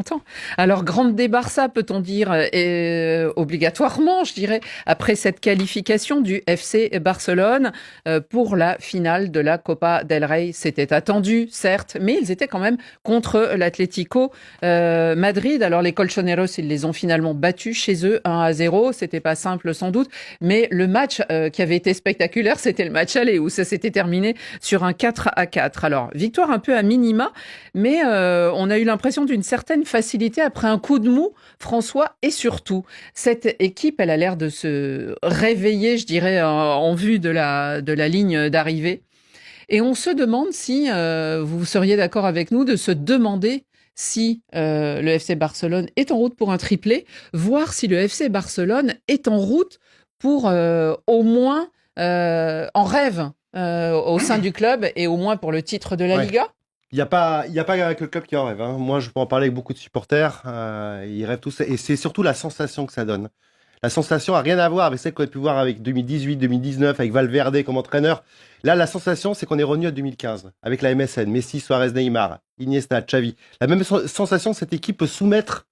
content. Alors, grande des Barça, peut-on dire, obligatoirement, je dirais, après cette qualification du FC Barcelone pour la finale de la Copa del Rey. C'était attendu, certes, mais ils étaient quand même contre l'Atlético Madrid. Alors, les Colchoneros, ils les ont finalement battus chez eux 1-0. C'était pas simple, sans doute, mais le match qui avait été spectaculaire, c'était le match aller où ça s'était terminé sur un 4-4. Alors, victoire un peu à minima, mais on a eu l'impression d'une certaine facilité après un coup de mou, François, et surtout, cette équipe, elle a l'air de se réveiller, je dirais, en vue de la ligne d'arrivée. Et on se demande si, vous seriez d'accord avec nous, de se demander si le FC Barcelone est en route pour un triplé, voire si le FC Barcelone est en route pour au moins en rêve au sein du club et au moins pour le titre de la Liga. Il n'y a pas que le club qui en rêve. Hein. Moi, je peux en parler avec beaucoup de supporters. Ils rêvent tous. Et c'est surtout la sensation que ça donne. La sensation n'a rien à voir avec celle qu'on a pu voir avec 2018, 2019, avec Valverde comme entraîneur. Là, la sensation, c'est qu'on est revenu à 2015, avec la MSN, Messi, Suarez, Neymar, Iniesta, Xavi. La même sensation, cette équipe peut soumettre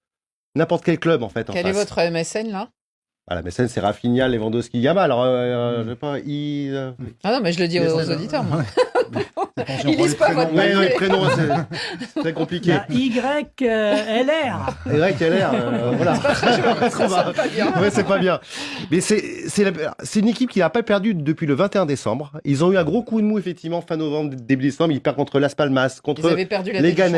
n'importe quel club, en fait. Quel est votre MSN, là ? La MSN, c'est Rafinha, Lewandowski, Yamal. Alors, je sais pas, Ah non, mais je le dis aux auditeurs, moi. Ils lisent pas votre papier. Oui, prénom, c'est très compliqué. YLR. Voilà. C'est pas bien. Ouais, c'est pas bien. Mais c'est une équipe qui n'a pas perdu depuis le 21 décembre. Ils ont eu un gros coup de mou, effectivement, fin novembre, début décembre. Ils perdent contre Las Palmas, contre les Ganes.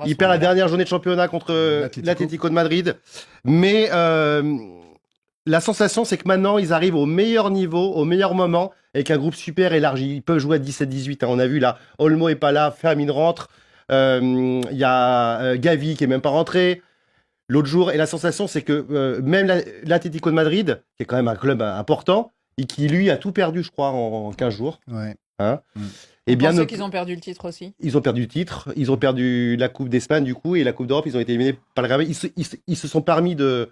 Ils perdent la dernière journée de championnat contre l'Atlético de Madrid. Mais la sensation, c'est que maintenant, ils arrivent au meilleur niveau, au meilleur moment, avec un groupe super élargi. Ils peuvent jouer à 17-18. Hein. On a vu là, Olmo est pas là, Fermin rentre. Il y a Gavi qui est même pas rentré l'autre jour. Et la sensation, c'est que même l'Atlético de Madrid, qui est quand même un club important, et qui lui a tout perdu, je crois, en 15 jours. Ouais. Hein et bien, pensez qu'ils ont perdu le titre aussi. Ils ont perdu le titre. Ils ont perdu la Coupe d'Espagne, du coup, et la Coupe d'Europe. Ils ont été éliminés par le Real Madrid. Ils se sont parmis de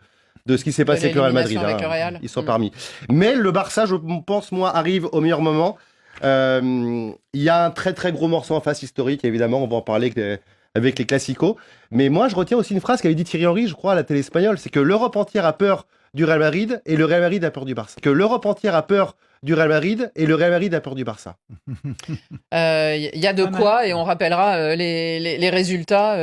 ce qui s'est passé avec le Real Madrid. Hein. Ils sont parmi. Mais le Barça, je pense, moi, arrive au meilleur moment. Il y a un très très gros morceau en face historique, évidemment, on va en parler avec les classicos. Mais moi, je retiens aussi une phrase qu'avait dit Thierry Henry, je crois, à la télé espagnole, c'est que l'Europe entière a peur du Real Madrid et le Real Madrid a peur du Barça. Que l'Europe entière a peur du Real Madrid et le Real Madrid a peur du Barça. Il y a de quoi, et on rappellera les résultats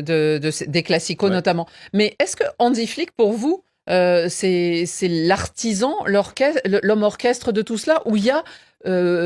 des classicos notamment. Mais est-ce que Hansi Flick, pour vous, c'est l'artisan, l'homme orchestre de tout cela, où il y a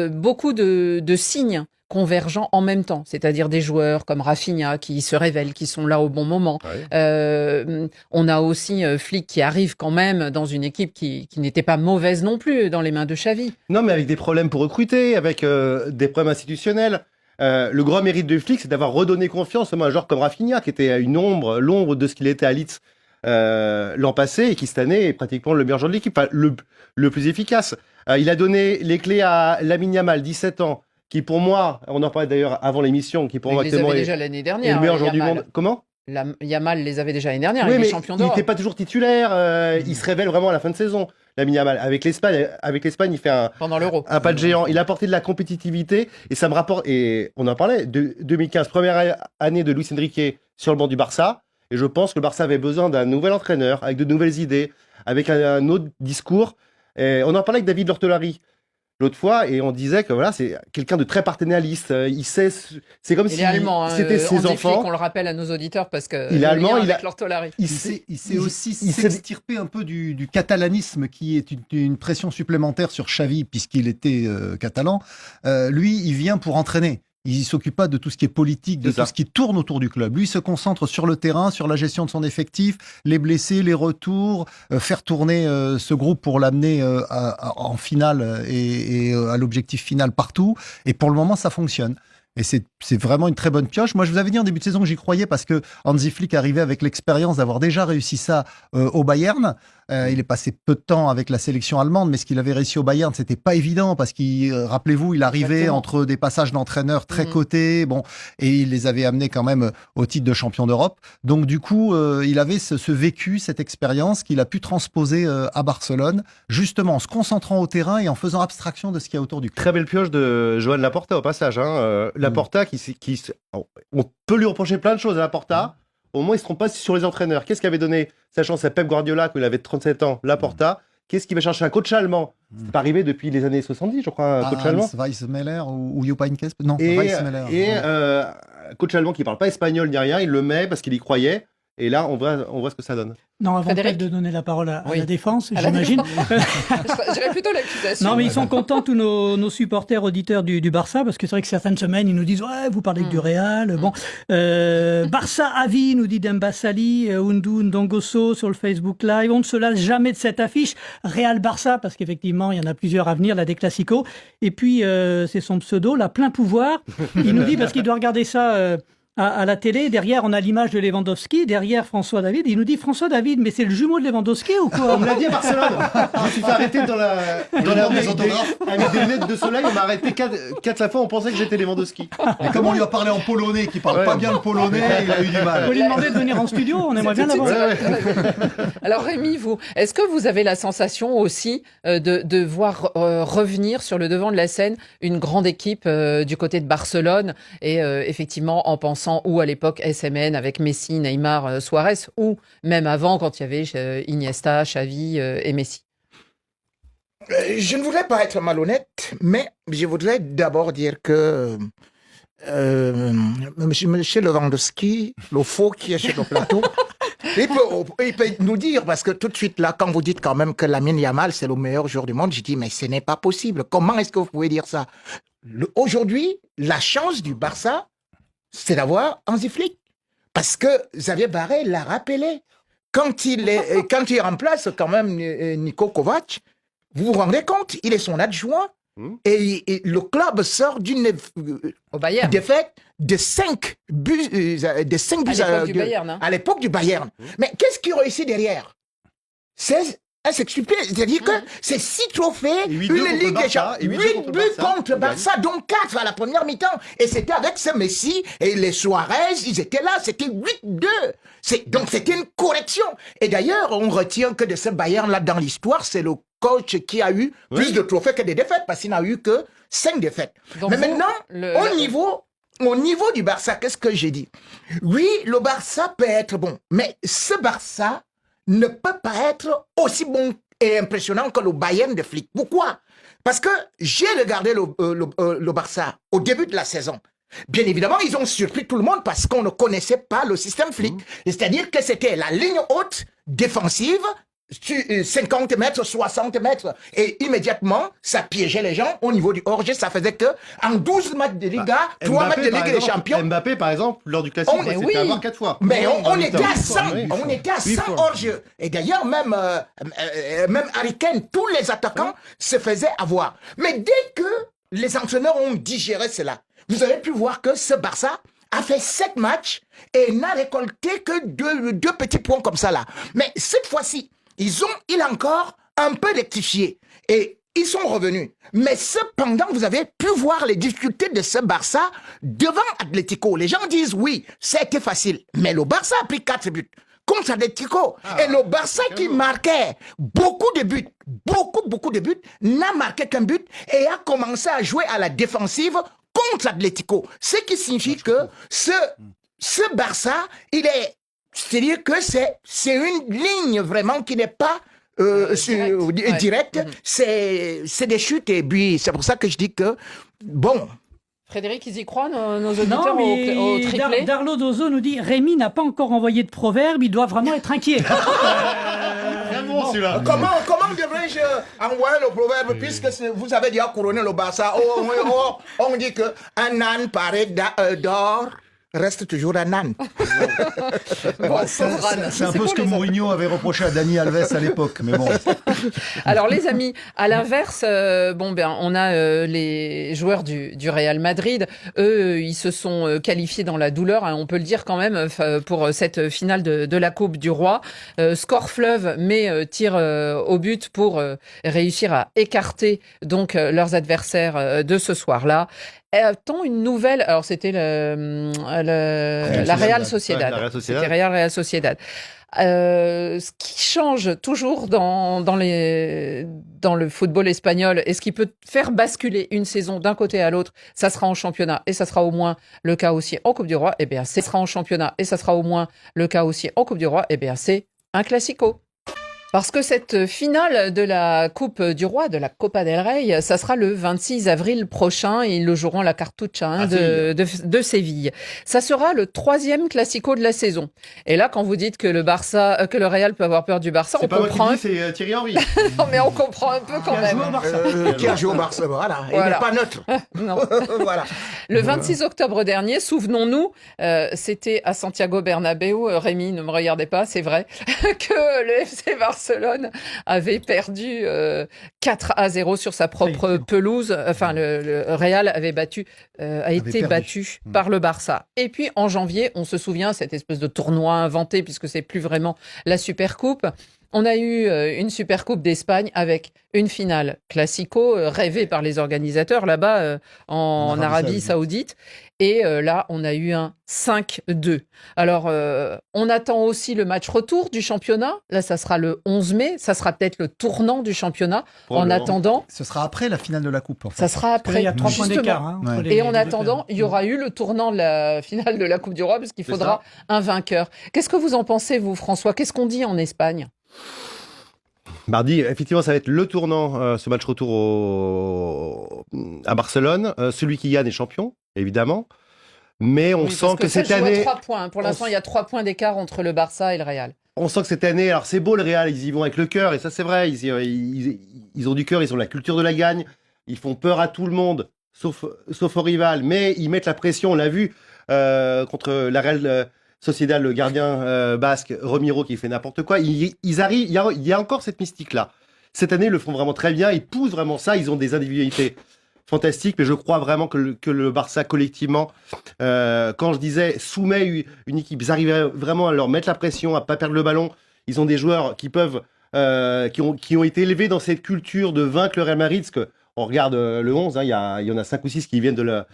beaucoup de signes convergents en même temps, c'est-à-dire des joueurs comme Rafinha qui se révèlent, qui sont là au bon moment. Ouais. On a aussi Flick qui arrive quand même dans une équipe qui n'était pas mauvaise non plus dans les mains de Xavi. Non, mais avec des problèmes pour recruter, avec des problèmes institutionnels. Le grand mérite de Flick, c'est d'avoir redonné confiance à un joueur comme Rafinha, qui était l'ombre de ce qu'il était à Leeds l'an passé, et qui cette année est pratiquement le meilleur joueur de l'équipe, enfin, le plus efficace. Il a donné les clés à Lamine Yamal, 17 ans, qui pour moi, on en parlait d'ailleurs avant l'émission, qui pour moi actuellement est déjà l'année dernière, le meilleur joueur du monde. Comment ? Yamal les avait déjà l'année dernière, oui, il est champion d'Europe. Il n'était pas toujours titulaire, il se révèle vraiment à la fin de saison. Lamine Yamal, avec l'Espagne, il fait pendant l'Euro un pas de géant. Il a apporté de la compétitivité, et ça me rapporte, et on en parlait, 2015, première année de Luis Enrique sur le banc du Barça, et je pense que le Barça avait besoin d'un nouvel entraîneur, avec de nouvelles idées, avec un autre discours. Et on en parlait avec David Lortolari l'autre fois, et on disait que voilà, c'est quelqu'un de très paternaliste. Il sait, c'est comme il si est allemand, c'était ses enfants. On le rappelle à nos auditeurs parce que il est allemand. Il sait aussi s'extirper un peu du catalanisme qui est une pression supplémentaire sur Xavi puisqu'il était catalan. Lui, il vient pour entraîner. Il ne s'occupe pas de tout ce qui est politique, de tout ce qui tourne autour du club. Lui, il se concentre sur le terrain, sur la gestion de son effectif, les blessés, les retours, faire tourner ce groupe pour l'amener en finale et à l'objectif final partout. Et pour le moment, ça fonctionne. Et c'est vraiment une très bonne pioche. Moi, je vous avais dit en début de saison que j'y croyais parce que Hansi Flick arrivait avec l'expérience d'avoir déjà réussi ça au Bayern. Il est passé peu de temps avec la sélection allemande, mais ce qu'il avait réussi au Bayern, c'était pas évident parce qu'il, rappelez-vous, il arrivait entre des passages d'entraîneurs très cotés, et il les avait amenés quand même au titre de champion d'Europe. Donc du coup, il avait ce vécu, cette expérience qu'il a pu transposer à Barcelone, justement en se concentrant au terrain et en faisant abstraction de ce qu'il y a autour du club. Très belle pioche de Joan Laporta au passage. Laporta, on peut lui reprocher plein de choses à Laporta. au moins, ils ne se trompent pas sur les entraîneurs. Qu'est-ce qu'avait donné sa chance à Pep Guardiola quand il avait 37 ans, Laporta? Qu'est-ce qu'il va chercher un coach allemand? C'est pas arrivé depuis les années 70, je crois, un coach allemand. Weissmeller ou Jupp Heynckes? Non, Weissmeller. Et coach allemand qui ne parle pas espagnol ni rien, il le met parce qu'il y croyait. Et là, on voit ce que ça donne. Non, avant peut-être de donner la parole à la défense, j'imagine. J'irais plutôt l'accusation. Non, mais ils sont contents, tous nos supporters auditeurs du Barça, parce que c'est vrai que certaines semaines, ils nous disent « Ouais, vous parlez que du Real. » Bon, Barça avis, nous dit Demba Sali, Oundou Ndongoso sur le Facebook Live. On ne se lasse jamais de cette affiche. Real-Barça, parce qu'effectivement, il y en a plusieurs à venir, la des Clasico. Et puis, c'est son pseudo, la plein pouvoir. Il nous dit, parce qu'il doit regarder ça... à la télé, derrière on a l'image de Lewandowski, derrière François David, il nous dit François David, mais c'est le jumeau de Lewandowski ou quoi? On me l'a dit à Barcelone. Je me suis fait arrêter dans la des autographes avec des lunettes de soleil, on m'a arrêté 4 fois, on pensait que j'étais Lewandowski. Et comme on lui a parlé en polonais, qui parle pas bien le polonais, il a eu du mal. Vous lui demandez de venir en studio, on aimerait bien l'avoir. Alors Rémi, est-ce que vous avez la sensation aussi de voir revenir sur le devant de la scène une grande équipe du côté de Barcelone et effectivement en pensant ou à l'époque SMN avec Messi, Neymar, Suarez, ou même avant quand il y avait Iniesta, Xavi et Messi? Je ne voudrais pas être malhonnête, mais je voudrais d'abord dire que monsieur Lewandowski, le faux qui est sur le plateau, il peut nous dire, parce que tout de suite là, quand vous dites quand même que Lamine Yamal c'est le meilleur joueur du monde, je dis mais ce n'est pas possible. Comment est-ce que vous pouvez dire ça? Aujourd'hui, la chance du Barça, c'est d'avoir Hansi Flick. Parce que Xavier Barré l'a rappelé. Quand il remplace quand même Niko Kovac, vous vous rendez compte, il est son adjoint et le club sort d'une défaite de 5 buts, à l'époque du Bayern. Mais qu'est-ce qu'il réussit derrière? C'est stupide. C'est-à-dire que c'est 6 trophées, une Ligue des Champions, 8 buts contre Barça, dont 4 à la première mi-temps. Et c'était avec ce Messi et les Suarez, ils étaient là, c'était 8-2. Donc c'était une correction. Et d'ailleurs, on retient que de ce Bayern-là dans l'histoire, c'est le coach qui a eu plus de trophées que des défaites, parce qu'il n'a eu que 5 défaites. Donc mais maintenant, au niveau du Barça, qu'est-ce que j'ai dit? Oui, le Barça peut être bon, mais ce Barça ne peut pas être aussi bon et impressionnant que le Bayern de Flick. Pourquoi? Parce que j'ai regardé le Barça au début de la saison. Bien évidemment, ils ont surpris tout le monde parce qu'on ne connaissait pas le système Flick. C'est-à-dire que c'était la ligne haute défensive, 50 mètres, 60 mètres. Et immédiatement, ça piégeait les gens au niveau du hors-jeu. Ça faisait que en 12 matchs de Liga, 3 matchs de Ligue des Champions. Mbappé, par exemple, lors du classique, il s'est fait avoir 4 fois. Mais on était à 100. On était à 100 hors-jeu. Et d'ailleurs, même Harry Kane, tous les attaquants se faisaient avoir. Mais dès que les entraîneurs ont digéré cela, vous avez pu voir que ce Barça a fait 7 matchs et n'a récolté que deux petits points comme ça là. Mais cette fois-ci, il a encore un peu rectifié et ils sont revenus. Mais cependant, vous avez pu voir les difficultés de ce Barça devant Atlético. Les gens disent oui, ça a été facile. Mais le Barça a pris 4 buts contre Atlético. Et le Barça qui marquait beaucoup de buts, n'a marqué qu'un but et a commencé à jouer à la défensive contre Atlético. Ce qui signifie que ce Barça, c'est-à-dire que c'est une ligne vraiment qui n'est pas directe. C'est des chutes et puis c'est pour ça que je dis que, bon... Frédéric, ils y croient, nos auditeurs au triplé? Darlo Dozo nous dit « Rémi n'a pas encore envoyé de proverbe, il doit vraiment être inquiet. » Très bon celui-là. Comment devrais-je envoyer le proverbe puisque vous avez déjà couronné le Barça? On dit que un âne paré d'or reste toujours un âne. C'est un peu ce que Mourinho avait reproché à Dani Alves à l'époque, mais bon. Alors les amis, à l'inverse, on a les joueurs du Real Madrid. Eux, ils se sont qualifiés dans la douleur, hein, on peut le dire quand même, pour cette finale de la Coupe du Roi. Score fleuve, mais tir au but pour réussir à écarter donc leurs adversaires de ce soir-là. a-t-on une nouvelle... Alors, c'était la Real Sociedad. Ouais, la Real Sociedad. C'était Real Sociedad. Ce qui change toujours dans le football espagnol et ce qui peut faire basculer une saison d'un côté à l'autre, ça sera en championnat et ça sera au moins le cas aussi en Coupe du Roi, eh bien, ça sera en championnat et ça sera au moins le cas aussi en Coupe du Roi, eh bien, c'est un classico. Parce que cette finale de la Coupe du Roi, de la Copa del Rey, ça sera le 26 avril prochain. Ils le joueront à la Cartucha de Séville. Ça sera le 3e classico de la saison. Et là, quand vous dites que le Real peut avoir peur du Barça, on comprend. C'est Thierry Henry. Non, mais on comprend un peu quand même. Qui a joué au Barça, voilà. Il n'est pas neutre. Non. Voilà. Le 26 octobre dernier, souvenons-nous, c'était à Santiago Bernabéu. Rémi, ne me regardez pas, c'est vrai, que le FC Barcelone avait perdu 4-0 sur sa propre pelouse. Enfin, le Real avait été battu par le Barça. Et puis, en janvier, on se souvient, cette espèce de tournoi inventé, puisque c'est plus vraiment la Supercoupe. On a eu une Supercoupe d'Espagne avec une finale classico rêvée par les organisateurs là-bas en Arabie Saoudite. Et là, on a eu un 5-2. Alors, on attend aussi le match retour du championnat. Là, ça sera le 11 mai. Ça sera peut-être le tournant du championnat. En attendant... Ce sera après la finale de la Coupe. En fait. Ça sera après. Il y a 3 points d'écart. Et en attendant, il y aura eu le tournant de la finale de la Coupe du Roi, parce qu'il faudra un vainqueur. Qu'est-ce que vous en pensez, vous, François? Qu'est-ce qu'on dit en Espagne? Mardi, effectivement, ça va être le tournant, ce match retour à Barcelone. Celui qui gagne est champion, évidemment. Mais on sent que cette année... 3 points. Pour l'instant, il y a 3 points d'écart entre le Barça et le Real. On sent que cette année, alors c'est beau le Real, ils y vont avec le cœur, et ça c'est vrai, ils ont du cœur, ils ont la culture de la gagne, ils font peur à tout le monde, sauf au rival, mais ils mettent la pression, on l'a vu, contre la Real Sociedad, le gardien basque, Romero, qui fait n'importe quoi. Ils arrivent, il y a encore cette mystique-là. Cette année, ils le font vraiment très bien, ils poussent vraiment ça, ils ont des individualités fantastiques, mais je crois vraiment que le Barça, collectivement, quand je disais soumet une équipe, ils arrivent vraiment à leur mettre la pression, à pas perdre le ballon. Ils ont des joueurs qui peuvent, qui ont été élevés dans cette culture de vaincre le Real Madrid, parce que on regarde le 11, il y en a 5 ou 6 qui viennent de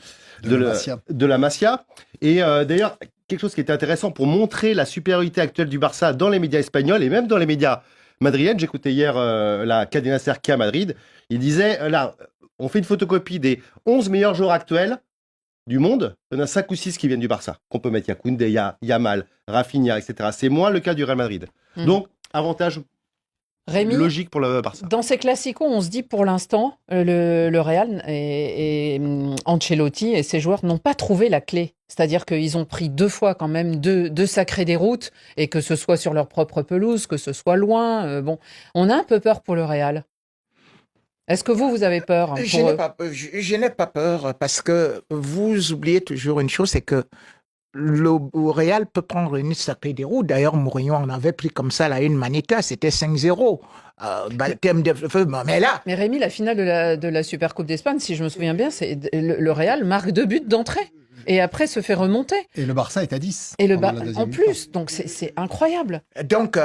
la Masia. Et d'ailleurs, quelque chose qui était intéressant pour montrer la supériorité actuelle du Barça dans les médias espagnols et même dans les médias madriennes. J'écoutais hier la Cadena Cerca à Madrid. Il disait, là, on fait une photocopie des 11 meilleurs joueurs actuels du monde. Il y en a 5 ou 6 qui viennent du Barça. Qu'on peut mettre Koundé, Yamal, Rafinha, etc. C'est moins le cas du Real Madrid. Donc, avantage Rémi, logique pour le Barça. Dans ces classicos, on se dit pour l'instant, le Real et Ancelotti et ses joueurs n'ont pas trouvé la clé. C'est-à-dire qu'ils ont pris 2 fois quand même deux sacrées déroutes, et que ce soit sur leur propre pelouse, que ce soit loin. On a un peu peur pour le Real. Est-ce que vous avez peur? Je n'ai pas peur, parce que vous oubliez toujours une chose, c'est que le Real peut prendre une sacrée déroute. D'ailleurs, Mourinho en avait pris comme ça la une Manita, c'était 5-0. Mais Rémi, la finale de la Supercoupe d'Espagne, si je me souviens bien, c'est le Real marque 2 buts d'entrée. Et après se fait remonter. Et le Barça est à 10. Et en plus, donc c'est incroyable. Donc,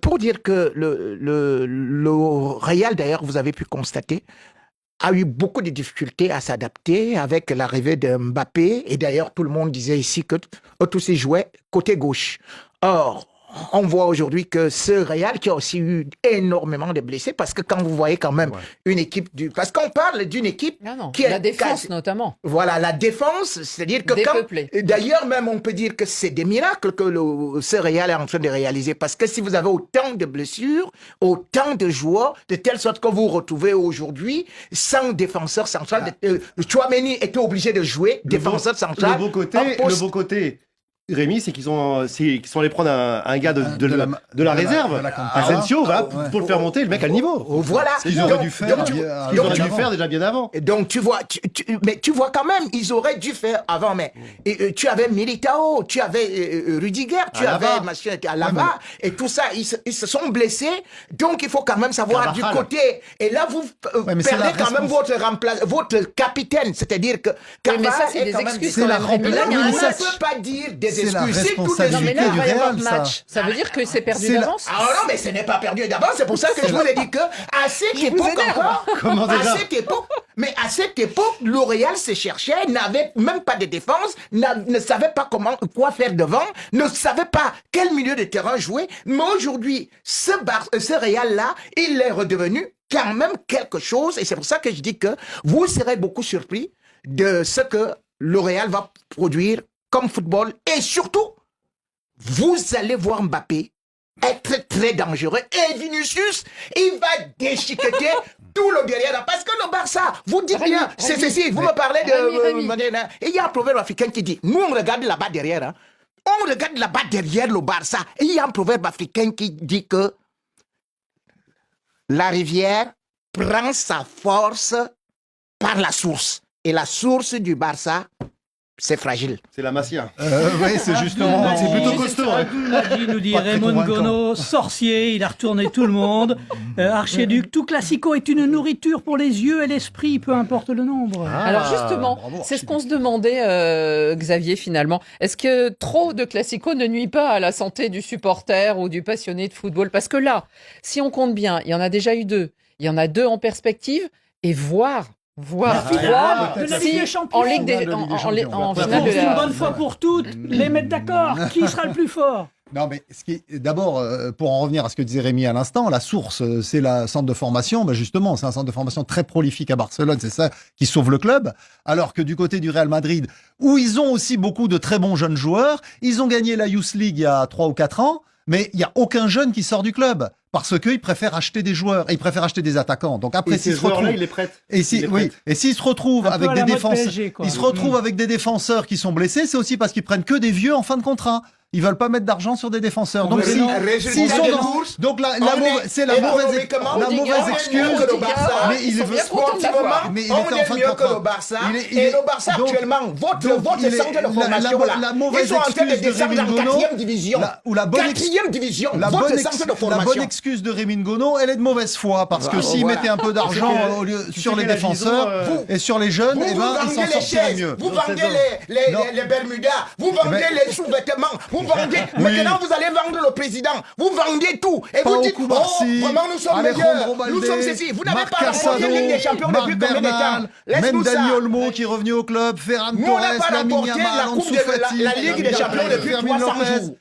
pour dire que le Real, d'ailleurs, vous avez pu constater, a eu beaucoup de difficultés à s'adapter avec l'arrivée de Mbappé. Et d'ailleurs, tout le monde disait ici que tous ces jouaient côté gauche. Or, on voit aujourd'hui que ce Real qui a aussi eu énormément de blessés, parce que quand vous voyez quand même une équipe parce qu'on parle d'une équipe qui est la défense notamment. Voilà, la défense, c'est-à-dire que d'ailleurs même on peut dire que c'est des miracles que ce Real est en train de réaliser, parce que si vous avez autant de blessures, autant de joueurs, de telle sorte que vous retrouvez aujourd'hui sans défenseur central, Tchouaméni était obligé de jouer défenseur central. Le beau côté. Rémi, c'est qu'ils sont allés prendre un gars de la réserve. Asensio, pour le faire monter, le mec a le niveau. Voilà. Ils auraient dû faire déjà bien avant. Donc tu vois, mais tu vois quand même, ils auraient dû faire avant. Mais tu avais Militao, tu avais Rudiger, tu avais Alaba, et tout ça, ils se sont blessés. Donc il faut quand même savoir du côté. Et là, vous perdez quand même votre capitaine, c'est-à-dire que mais ça, c'est des excuses. C'est la on ne peut pas dire des l'exclusif, toutes les... Non, mais là, il va y avoir Real, match. Ça veut dire que c'est perdu d'avance? Ah non, mais ce n'est pas perdu d'avance. C'est pour ça que je vous ai dit que à cette époque encore, à cette époque, L'Oréal se cherchait, n'avait même pas de défense, ne savait pas quoi faire devant, ne savait pas quel milieu de terrain jouer. Mais aujourd'hui, ce Real-là, il est redevenu quand même quelque chose. Et c'est pour ça que je dis que vous serez beaucoup surpris de ce que L'Oréal va produire comme football. Et surtout, vous allez voir Mbappé être très dangereux. Et Vinicius, il va déchiqueter tout le derrière. Parce que le Barça, vous dites bien, c'est ceci, vous me parlez de... Et il y a un proverbe africain qui dit, nous on regarde là-bas derrière, hein. On regarde là-bas derrière le Barça. Et il y a un proverbe africain qui dit que la rivière prend sa force par la source. Et la source du Barça, c'est fragile. C'est la Masia. Oui, c'est justement. C'est plutôt costaud. Il nous dit Raymond Gono, sorcier, il a retourné tout le monde. Archiduc, tout classico est une nourriture pour les yeux et l'esprit, peu importe le nombre. Alors justement, c'est ce qu'on se demandait, Xavier, finalement. Est-ce que trop de classico ne nuit pas à la santé du supporter ou du passionné de football? Parce que là, si on compte bien, il y en a déjà eu 2. Il y en a 2 en perspective et voir si en Ligue des en finale de la... Une bonne fois pour toutes, les mettre d'accord. Qui sera le plus fort? Non, mais d'abord, pour en revenir à ce que disait Rémi à l'instant, la source, c'est la centre de formation. Ben justement, c'est un centre de formation très prolifique à Barcelone. C'est ça qui sauve le club. Alors que du côté du Real Madrid, où ils ont aussi beaucoup de très bons jeunes joueurs, ils ont gagné la Youth League il y a 3 ou 4 ans. Mais il n'y a aucun jeune qui sort du club parce qu'ils préfèrent acheter des joueurs et ils préfèrent acheter des attaquants. Donc après, s'ils se retrouvent, il est prêt. Et s'ils se retrouvent avec des défenseurs, ils se retrouvent avec des défenseurs qui sont blessés, c'est aussi parce qu'ils prennent que des vieux en fin de contrat. Ils veulent pas mettre d'argent sur des défenseurs. Donc c'est la mauvaise excuse. Mais il est sportivement, on est mieux que le Barça. Et le Barça actuellement, votre centre de formation là, ils sont en train de descendre en 4e division. 4e division. Votre centre de formation. La bonne excuse de Raymond Gono, elle est de mauvaise foi parce que s'ils mettaient un peu d'argent sur les défenseurs et sur les jeunes, eh ben ils s'en sortiraient mieux. Vous vendez les Bermudas, vous vendez les sous-vêtements. Maintenant, vous allez vendre le président. Vous vendez tout. Et vous dites, vraiment, nous sommes meilleurs. Nous sommes ceci. Vous n'avez pas remporté la Ligue des Champions depuis combien de temps? Même Dani Olmo qui est revenu au club, Ferran Torres, Lamine Yamal, Ansu Fati, la Ligue des Champions depuis 300 jours.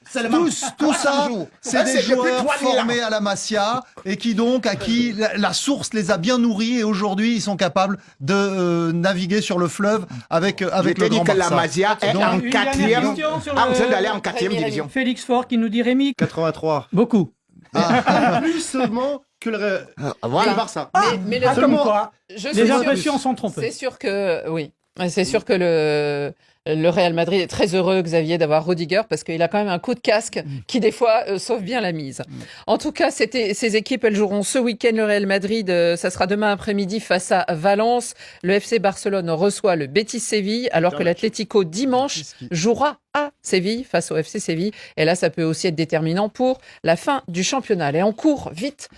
Tout ça, c'est des joueurs formés à la Masia et qui donc, à qui la source les a bien nourris et aujourd'hui, ils sont capables de naviguer sur le fleuve avec le grand Barça. La Masia est en 4e, en train d'aller en 4e division. Félix Faure qui nous dit Rémi. 83. Beaucoup. Plus seulement que le Barça. Mais comme quoi, les impressions sont trompées. C'est sûr que, oui. C'est sûr que le Real Madrid est très heureux, Xavier, d'avoir Rudiger parce qu'il a quand même un coup de casque qui, des fois, sauve bien la mise. En tout cas, ces équipes, elles joueront ce week-end le Real Madrid. Ça sera demain après-midi face à Valence. Le FC Barcelone reçoit le Betis Séville, alors que l'Atlético, dimanche, jouera à Séville face au FC Séville. Et là, ça peut aussi être déterminant pour la fin du championnat. Et on court vite